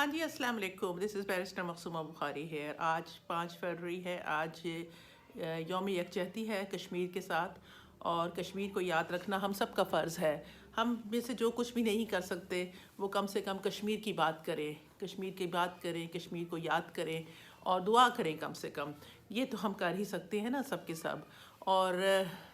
ہاں جی، السلام علیکم. دس از بیرسٹر مقصومہ بخاری ہے. آج 5 فروری ہے. آج یوم یکجہتی ہے کشمیر کے ساتھ، اور کشمیر کو یاد رکھنا ہم سب کا فرض ہے. ہم میں سے جو کچھ بھی نہیں کر سکتے وہ کم سے کم کشمیر کی بات کریں، کشمیر کی بات کریں، کشمیر کو یاد کریں اور دعا کریں کم سے کم. یہ تو ہم کر ہی سکتے ہیں نا سب کے سب. اور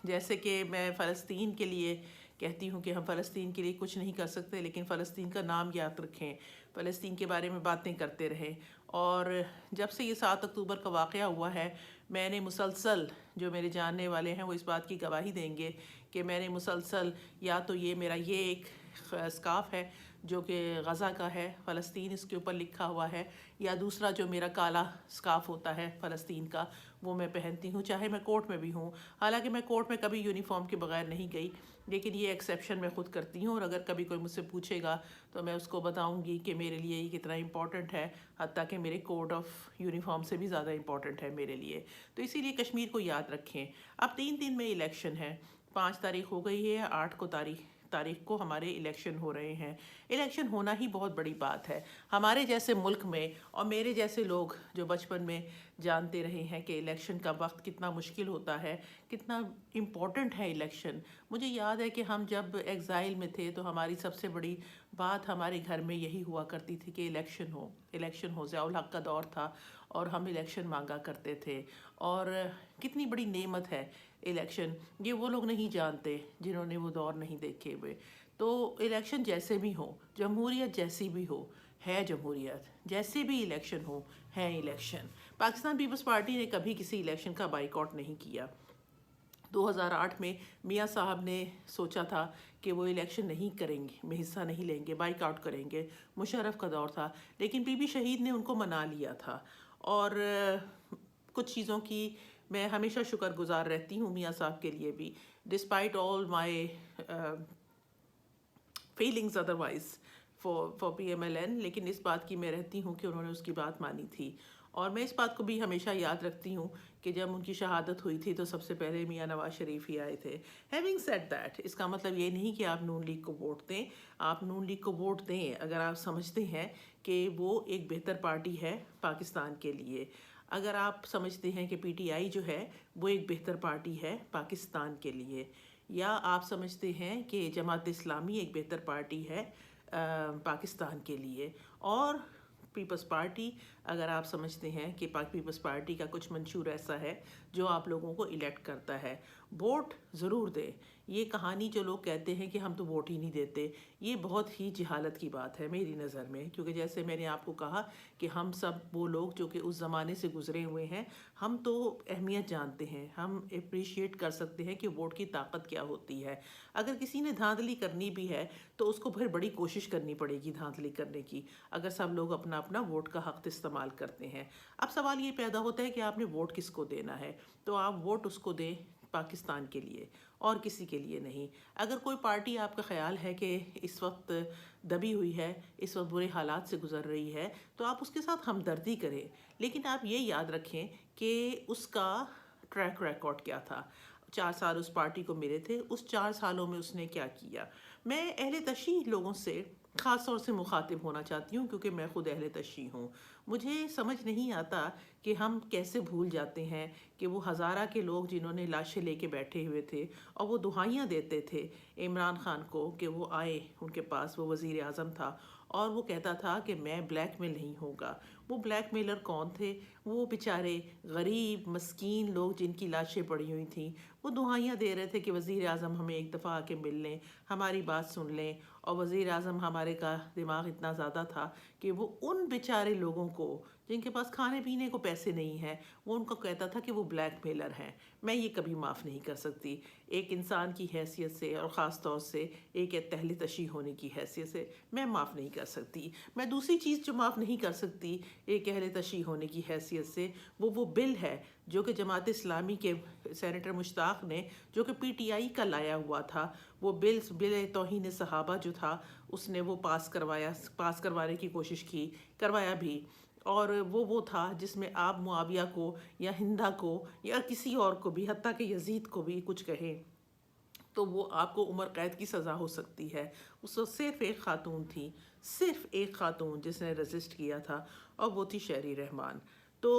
جیسے کہ میں فلسطین کے لیے کہتی ہوں کہ ہم فلسطین کے لیے کچھ نہیں کر سکتے، لیکن فلسطین کا نام یاد رکھیں، فلسطین کے بارے میں باتیں کرتے رہیں. اور جب سے یہ 7 اکتوبر کا واقعہ ہوا ہے، میں نے مسلسل، جو میرے جاننے والے ہیں وہ اس بات کی گواہی دیں گے کہ میں نے مسلسل، یا تو یہ میرا یہ ایک اسکارف ہے جو کہ غزہ کا ہے، فلسطین اس کے اوپر لکھا ہوا ہے، یا دوسرا جو میرا کالا اسکارف ہوتا ہے فلسطین کا، وہ میں پہنتی ہوں چاہے میں کورٹ میں بھی ہوں. حالانکہ میں کورٹ میں کبھی یونیفارم کے بغیر نہیں گئی، لیکن یہ ایکسیپشن میں خود کرتی ہوں. اور اگر کبھی کوئی مجھ سے پوچھے گا تو میں اس کو بتاؤں گی کہ میرے لیے یہ کتنا امپورٹنٹ ہے، حتیٰ کہ میرے کوڈ آف یونیفارم سے بھی زیادہ امپورٹنٹ ہے میرے لیے. تو اسی لیے کشمیر کو یاد رکھیں. اب 3 دن میں الیکشن ہے. 5 تاریخ ہو گئی ہے، 8 تاریخ کو ہمارے الیکشن ہو رہے ہیں. الیکشن ہونا ہی بہت بڑی بات ہے ہمارے جیسے ملک میں، اور میرے جیسے لوگ جو بچپن میں جانتے رہے ہیں کہ الیکشن کا وقت کتنا مشکل ہوتا ہے، کتنا امپورٹنٹ ہے الیکشن. مجھے یاد ہے کہ ہم جب ایگزائل میں تھے تو ہماری سب سے بڑی بات ہمارے گھر میں یہی ہوا کرتی تھی کہ الیکشن ہو. ضیاء الحق کا دور تھا اور ہم الیکشن مانگا کرتے تھے. اور کتنی بڑی نعمت ہے الیکشن، یہ وہ لوگ نہیں جانتے جنہوں نے وہ دور نہیں دیکھے ہوئے. تو الیکشن جیسے بھی ہو، جمہوریت جیسی بھی ہو، ہے جمہوریت، جیسے بھی الیکشن ہو، ہے الیکشن. پاکستان پیپلز پارٹی نے کبھی کسی الیکشن کا بائیکاٹ نہیں کیا. 2008 میں میاں صاحب نے سوچا تھا کہ وہ الیکشن نہیں کریں گے، میں حصہ نہیں لیں گے، بائیک آؤٹ کریں گے. مشرف کا دور تھا، لیکن بی بی شہید نے ان کو منا لیا تھا. اور کچھ چیزوں کی میں ہمیشہ شکر گزار رہتی ہوں میاں صاحب کے لیے بھی، despite all my feelings otherwise for P M L N. لیکن اس بات کی میں رہتی ہوں کہ انہوں نے اس کی بات مانی تھی. اور میں اس بات کو بھی ہمیشہ یاد رکھتی ہوں کہ جب ان کی شہادت ہوئی تھی تو سب سے پہلے میاں نواز شریف ہی آئے تھے. ہیونگ سیڈ دیٹ، اس کا مطلب یہ نہیں کہ آپ نون لیگ کو ووٹ دیں. آپ نون لیگ کو ووٹ دیں اگر آپ سمجھتے ہیں کہ وہ ایک بہتر پارٹی ہے پاکستان کے لیے. اگر آپ سمجھتے ہیں کہ پی ٹی آئی جو ہے وہ ایک بہتر پارٹی ہے پاکستان کے لیے، یا آپ سمجھتے ہیں کہ جماعت اسلامی ایک بہتر پارٹی ہے پاکستان کے لیے، اور پیپلز پارٹی، اگر آپ سمجھتے ہیں کہ پیپلز پارٹی کا کچھ منشور ایسا ہے جو آپ لوگوں کو الیکٹ کرتا ہے، ووٹ ضرور دیں. یہ کہانی جو لوگ کہتے ہیں کہ ہم تو ووٹ ہی نہیں دیتے، یہ بہت ہی جہالت کی بات ہے میری نظر میں. کیونکہ جیسے میں نے آپ کو کہا کہ ہم سب وہ لوگ جو کہ اس زمانے سے گزرے ہوئے ہیں، ہم تو اہمیت جانتے ہیں، ہم اپریشیٹ کر سکتے ہیں کہ ووٹ کی طاقت کیا ہوتی ہے. اگر کسی نے دھاندلی کرنی بھی ہے تو اس کو پھر بڑی کوشش کرنی پڑے گی دھاندلی کرنے کی، اگر سب لوگ اپنا اپنا ووٹ کا حق استعمال کرتے ہیں. اب سوال یہ پیدا ہوتا ہے کہ آپ نے ووٹ کس کو دینا ہے. تو آپ ووٹ اس کو دیں پاکستان کے لیے اور کسی کے لیے نہیں. اگر کوئی پارٹی آپ کا خیال ہے کہ اس وقت دبی ہوئی ہے، اس وقت برے حالات سے گزر رہی ہے، تو آپ اس کے ساتھ ہمدردی کریں. لیکن آپ یہ یاد رکھیں کہ اس کا ٹریک ریکارڈ کیا تھا. 4 سال اس پارٹی کو ملے تھے، اس 4 سالوں میں اس نے کیا کیا. میں اہل تشیع لوگوں سے خاص طور سے مخاطب ہونا چاہتی ہوں کیونکہ میں خود اہل تشیع ہوں. مجھے سمجھ نہیں آتا کہ ہم کیسے بھول جاتے ہیں کہ وہ ہزارہ کے لوگ جنہوں نے لاشیں لے کے بیٹھے ہوئے تھے اور وہ دہائیاں دیتے تھے عمران خان کو کہ وہ آئے ان کے پاس، وہ وزیر اعظم تھا اور وہ کہتا تھا کہ میں بلیک میل نہیں ہوگا. وہ بلیک میلر کون تھے؟ وہ بیچارے غریب مسکین لوگ جن کی لاشیں پڑی ہوئی تھیں. وہ دہائیاں دے رہے تھے کہ وزیر اعظم ہمیں ایک دفعہ آ کے مل لیں، ہماری بات سن لیں. اور وزیر اعظم ہمارے کا دماغ اتنا زیادہ تھا کہ وہ ان بیچارے لوگوں کو جن کے پاس کھانے پینے کو پیسے نہیں ہیں، وہ ان کو کہتا تھا کہ وہ بلیک میلر ہیں. میں یہ کبھی معاف نہیں کر سکتی ایک انسان کی حیثیت سے، اور خاص طور سے ایک اہل تشیع ہونے کی حیثیت سے میں معاف نہیں کر سکتی. میں دوسری چیز جو معاف نہیں کر سکتی ایک اہل تشیع ہونے کی حیثیت سے، وہ بل ہے جو کہ جماعت اسلامی کے سینیٹر مشتاق نے، جو کہ پی ٹی آئی کا لایا ہوا تھا، وہ بل توہین صحابہ جو تھا، اس نے وہ پاس کروانے کی کوشش کی، کروایا بھی. اور وہ تھا جس میں آپ معاویہ کو یا ہندا کو یا کسی اور کو بھی، حتیٰ کہ یزید کو بھی کچھ کہیں تو وہ آپ کو عمر قید کی سزا ہو سکتی ہے۔ اس وقت صرف ایک خاتون تھی، صرف ایک خاتون جس نے رجسٹ کیا تھا، اور وہ تھی شہری رحمان۔ تو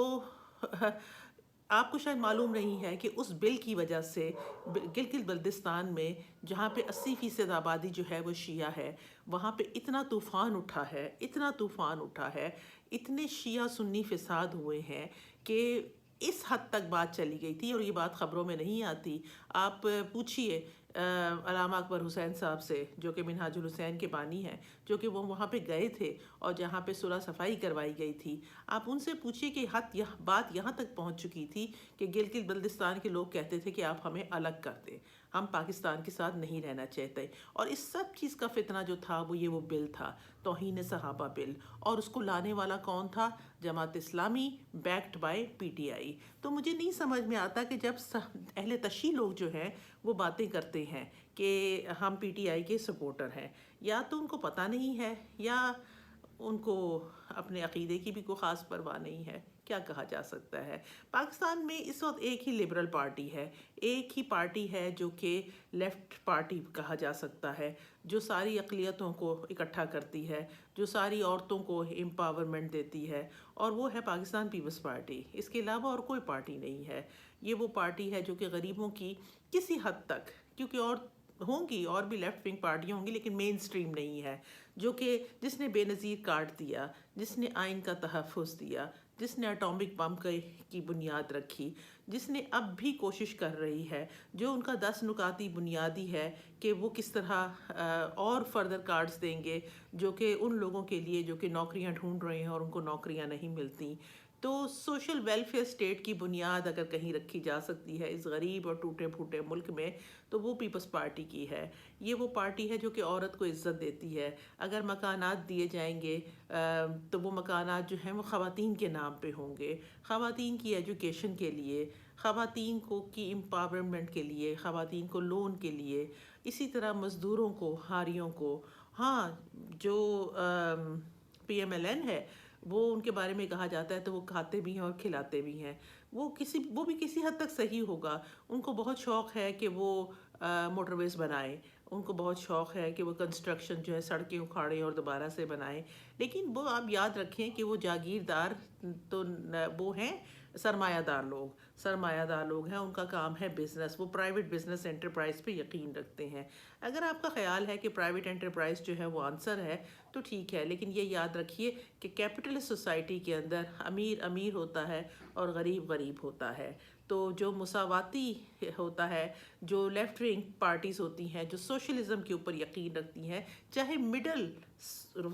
آپ کو شاید معلوم نہیں ہے کہ اس بل کی وجہ سے گلگت بلتستان میں جہاں پہ 80% آبادی جو ہے وہ شیعہ ہے، وہاں پہ اتنا طوفان اٹھا ہے، اتنا طوفان اٹھا ہے، اتنے شیعہ سنی فساد ہوئے ہیں کہ اس حد تک بات چلی گئی تھی، اور یہ بات خبروں میں نہیں آتی۔ آپ پوچھئے علامہ اکبر حسین صاحب سے، جو کہ منہاج الحسین کے بانی ہیں، جو کہ وہ وہاں پہ گئے تھے اور جہاں پہ صلح صفائی کروائی گئی تھی، آپ ان سے پوچھئے کہ بات یہاں تک پہنچ چکی تھی کہ گلگت بلتستان کے لوگ کہتے تھے کہ آپ ہمیں الگ کر دیں، ہم پاکستان کے ساتھ نہیں رہنا چاہتے۔ اور اس سب چیز کا فتنہ جو تھا وہ بل تھا، توہین صحابہ بل، اور اس کو لانے والا کون تھا؟ Jamaat Islami, backed by P T I. تو مجھے نہیں سمجھ میں آتا کہ جب اہل تشیع لوگ جو ہیں وہ باتیں کرتے ہیں کہ ہم پی ٹی آئی کے سپورٹر ہیں، یا تو ان کو پتہ نہیں ہے، یا ان کو اپنے عقیدے کی بھی کوئی خاص پرواہ نہیں ہے، کیا کہا جا سکتا ہے۔ پاکستان میں اس وقت ایک ہی لبرل پارٹی ہے، ایک ہی پارٹی ہے جو کہ لیفٹ پارٹی کہا جا سکتا ہے، جو ساری اقلیتوں کو اکٹھا کرتی ہے، جو ساری عورتوں کو امپاورمنٹ دیتی ہے، اور وہ ہے پاکستان پیپلز پارٹی۔ اس کے علاوہ اور کوئی پارٹی نہیں ہے۔ یہ وہ پارٹی ہے جو کہ غریبوں کی کسی حد تک، کیونکہ اور ہوں گی، اور بھی لیفٹ ونگ پارٹیاں ہوں گی، لیکن مین سٹریم نہیں ہے، جو کہ جس نے بے نظیر کاٹ دیا، جس نے آئین کا تحفظ دیا، جس نے اٹامک بم کی بنیاد رکھی، جس نے اب بھی کوشش کر رہی ہے، جو ان کا 10 نکاتی بنیادی ہے کہ وہ کس طرح اور فردر کارڈز دیں گے جو کہ ان لوگوں کے لیے جو کہ نوکریاں ڈھونڈ رہے ہیں اور ان کو نوکریاں نہیں ملتی۔ تو سوشل ویلفیئر اسٹیٹ کی بنیاد اگر کہیں رکھی جا سکتی ہے اس غریب اور ٹوٹے پھوٹے ملک میں، تو وہ پیپلز پارٹی کی ہے۔ یہ وہ پارٹی ہے جو کہ عورت کو عزت دیتی ہے۔ اگر مکانات دیے جائیں گے تو وہ مکانات جو ہیں وہ خواتین کے نام پہ ہوں گے، خواتین کی ایجوکیشن کے لیے، خواتین کی امپاورمنٹ کے لیے، خواتین کو لون کے لیے، اسی طرح مزدوروں کو، ہاریوں کو۔ ہاں، جو پی ایم ایل این ہے، وہ ان کے بارے میں کہا جاتا ہے تو وہ کھاتے بھی ہیں اور کھلاتے بھی ہیں، وہ بھی کسی حد تک صحیح ہوگا۔ ان کو بہت شوق ہے کہ وہ موٹر ویز بنائیں، ان کو بہت شوق ہے کہ وہ کنسٹرکشن جو ہے سڑکیں اکھاڑیں اور دوبارہ سے بنائیں، لیکن وہ آپ یاد رکھیں کہ وہ جاگیردار تو وہ ہیں، سرمایہ دار لوگ ہیں، ان کا کام ہے بزنس، وہ پرائیویٹ بزنس انٹرپرائز پہ یقین رکھتے ہیں۔ اگر آپ کا خیال ہے کہ پرائیویٹ انٹرپرائز جو ہے وہ آنسر ہے تو ٹھیک ہے، لیکن یہ یاد رکھیے کہ کیپٹلسٹ سوسائٹی کے اندر امیر امیر ہوتا ہے اور غریب غریب ہوتا ہے۔ تو جو مساواتی ہوتا ہے، جو لیفٹ ونگ پارٹیز ہوتی ہیں، جو سوشلزم کے اوپر یقین رکھتی ہیں، چاہے مڈل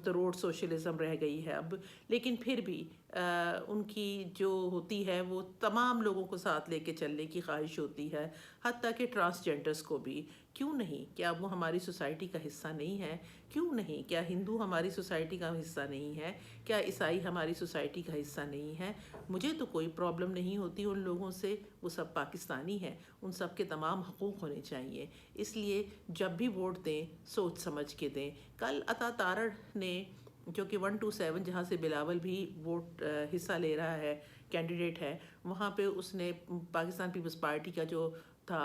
روڈ سوشلزم رہ گئی ہے اب، لیکن پھر بھی ان کی جو ہوتی ہے وہ تمام لوگوں کو ساتھ لے کے چلنے کی خواہش ہوتی ہے، حتیٰ کہ ٹرانسجینڈرز کو بھی۔ کیوں نہیں؟ کیا وہ ہماری سوسائٹی کا حصہ نہیں ہے؟ کیوں نہیں؟ کیا ہندو ہماری سوسائٹی کا حصہ نہیں ہے؟ کیا عیسائی ہماری سوسائٹی کا حصہ نہیں ہے؟ مجھے تو کوئی پرابلم نہیں ہوتی ان لوگوں سے، وہ سب پاکستانی ہیں، ان سب کے تمام حقوق ہونے چاہیے۔ اس لیے جب بھی ووٹ دیں سوچ سمجھ کے دیں۔ کل عطا تارڑ نے، جو کہ 127 جہاں سے بلاول بھی ووٹ حصہ لے رہا ہے، کینڈیڈیٹ ہے، وہاں پہ اس نے پاکستان پیپلز پارٹی کا جو تھا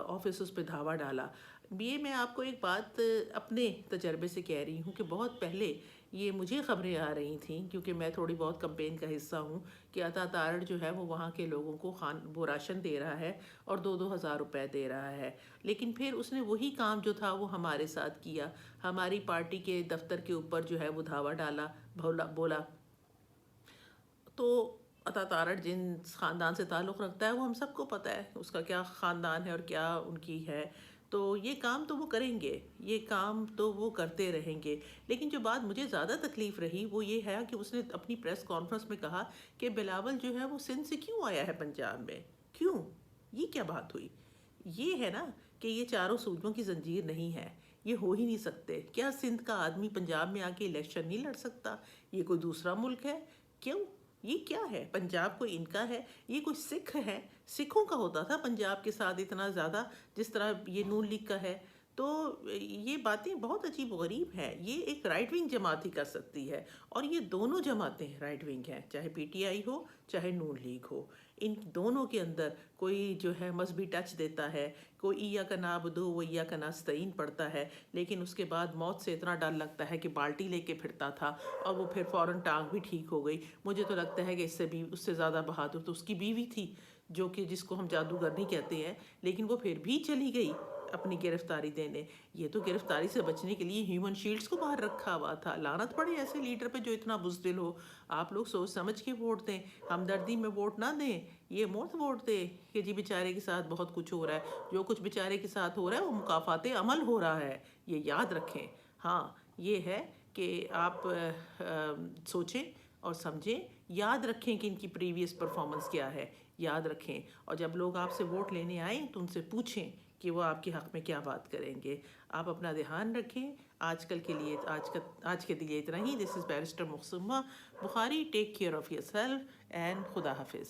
آفس، اس پہ دھاوا ڈالا۔ یہ میں آپ کو ایک بات اپنے تجربے سے کہہ رہی ہوں کہ بہت پہلے یہ مجھے خبریں آ رہی تھیں، کیونکہ میں تھوڑی بہت کمپین کا حصہ ہوں، کہ عطا تارڑ جو ہے وہ وہاں کے لوگوں کو وہ راشن دے رہا ہے اور 2,000 روپے دے رہا ہے، لیکن پھر اس نے وہی کام جو تھا وہ ہمارے ساتھ کیا، ہماری پارٹی کے دفتر کے اوپر جو ہے وہ دھاوا ڈالا، بولا تو عطا تارڑ جن خاندان سے تعلق رکھتا ہے وہ ہم سب کو پتہ ہے اس کا کیا خاندان ہے اور کیا ان کی ہے، تو یہ کام تو وہ کریں گے، یہ کام تو وہ کرتے رہیں گے۔ لیکن جو بات مجھے زیادہ تکلیف رہی وہ یہ ہے کہ اس نے اپنی پریس کانفرنس میں کہا کہ بلاول جو ہے وہ سندھ سے کیوں آیا ہے پنجاب میں، کیوں؟ یہ کیا بات ہوئی؟ یہ ہے نا کہ یہ چاروں سوجوں کی زنجیر نہیں ہے، یہ ہو ہی نہیں سکتے۔ کیا سندھ کا آدمی پنجاب میں آ کے الیکشن نہیں لڑ سکتا؟ یہ کوئی دوسرا ملک ہے؟ کیوں؟ یہ کیا ہے؟ پنجاب کوئی ان کا ہے؟ یہ کوئی سکھ ہے؟ سکھوں کا ہوتا تھا پنجاب کے ساتھ اتنا زیادہ جس طرح یہ نون لیگ کا ہے؟ تو یہ باتیں بہت عجیب و غریب ہیں، یہ ایک رائٹ ونگ جماعت ہی کر سکتی ہے، اور یہ دونوں جماعتیں رائٹ ونگ ہیں، چاہے پی ٹی آئی ہو چاہے نون لیگ ہو، ان دونوں کے اندر کوئی جو ہے مذہبی ٹچ دیتا ہے، کوئی ایاک نعبدو و ایاک نستعین پڑھتا ہے، لیکن اس کے بعد موت سے اتنا ڈر لگتا ہے کہ بالٹی لے کے پھرتا تھا اور وہ پھر فوراً ٹانگ بھی ٹھیک ہو گئی۔ مجھے تو لگتا ہے کہ اس سے زیادہ بہادر تو اس کی بیوی تھی، جو کہ جس کو ہم جادوگر نہیں کہتے ہیں، لیکن وہ پھر بھی چلی گئی اپنی گرفتاری دینے۔ یہ تو گرفتاری سے بچنے کے لیے ہیومن شیلڈز کو باہر رکھا ہوا تھا۔ لعنت پڑے ایسے لیڈر پہ جو اتنا بزدل ہو۔ آپ لوگ سوچ سمجھ کے ووٹ دیں، ہمدردی میں ووٹ نہ دیں، یہ مت ووٹ دیں کہ جی بیچارے کے ساتھ بہت کچھ ہو رہا ہے۔ جو کچھ بیچارے کے ساتھ ہو رہا ہے وہ مکافات عمل ہو رہا ہے، یہ یاد رکھیں۔ ہاں یہ ہے کہ آپ سوچیں اور سمجھیں، یاد رکھیں کہ ان کی پریویس پرفارمنس کیا ہے، یاد رکھیں، اور جب لوگ آپ سے ووٹ لینے آئیں تو ان سے پوچھیں کہ وہ آپ کے حق میں کیا بات کریں گے۔ آپ اپنا دھیان رکھیں۔ آج کے لیے اتنا ہی۔ دس از بیرسٹر محسمہ Bukhari. Take care of yourself and خدا حافظ۔